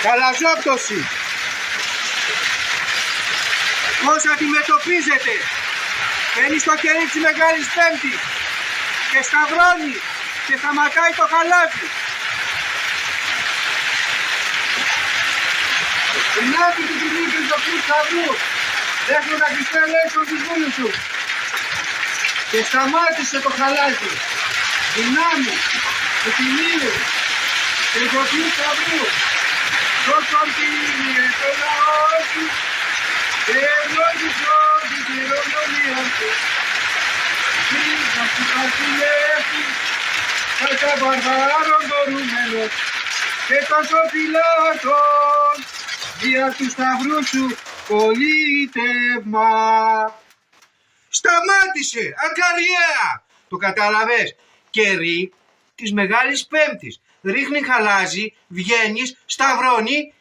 Καλαζόπτωση. Πώς αντιμετωπίζετε? Μπαίνει στο κερί της Μεγάλης Πέμπτης και σταυρώνει και σταματάει το χαλάζι. Δυνάτη του Δημήτρη του Σταυρού, δέχοντα τις τρελέξεων του βούλου σου και σταμάτησε το χαλάζι. Δυνάμει του Τιμίου και του Σταυρού, δώσον Κύριε το λαό σου και ευλόγησον την κληρονομία σου. Πήγα σου βασιλεύει, κατά βαρβάρων δωρούμενος και τόσο φυλάτων, δια του σταυρού σου πολίτευμα. Σταμάτησε, ακαριέα! Το κατάλαβες? Κερί της Μεγάλης Πέμπτης. Ρίχνει χαλάζι, βγαίνεις, σταυρώνει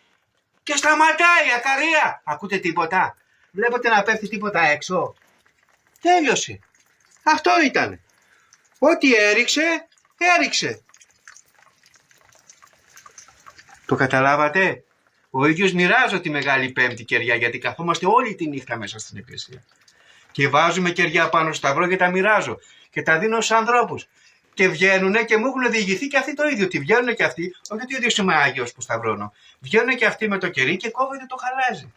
και σταματάει, ακαρία. Ακούτε τίποτα? Βλέπετε να πέφτει τίποτα έξω? Τέλειωσε. Αυτό ήταν. Ό,τι έριξε, έριξε. Το καταλάβατε? Ο ίδιος μοιράζω τη Μεγάλη Πέμπτη κεριά, γιατί καθόμαστε όλη τη νύχτα μέσα στην εκκλησία. Και βάζουμε κεριά πάνω στο σταυρό και τα μοιράζω. Και τα δίνω στους ανθρώπους. Και βγαίνουνε και μου έχουν διηγηθεί και αυτοί το ίδιο. Ότι βγαίνουν και αυτοί, όχι ότι ο ίδιος είμαι Άγιος που σταυρώνω. Βγαίνουν και αυτοί με το κερί και κόβεται το χαλάζι.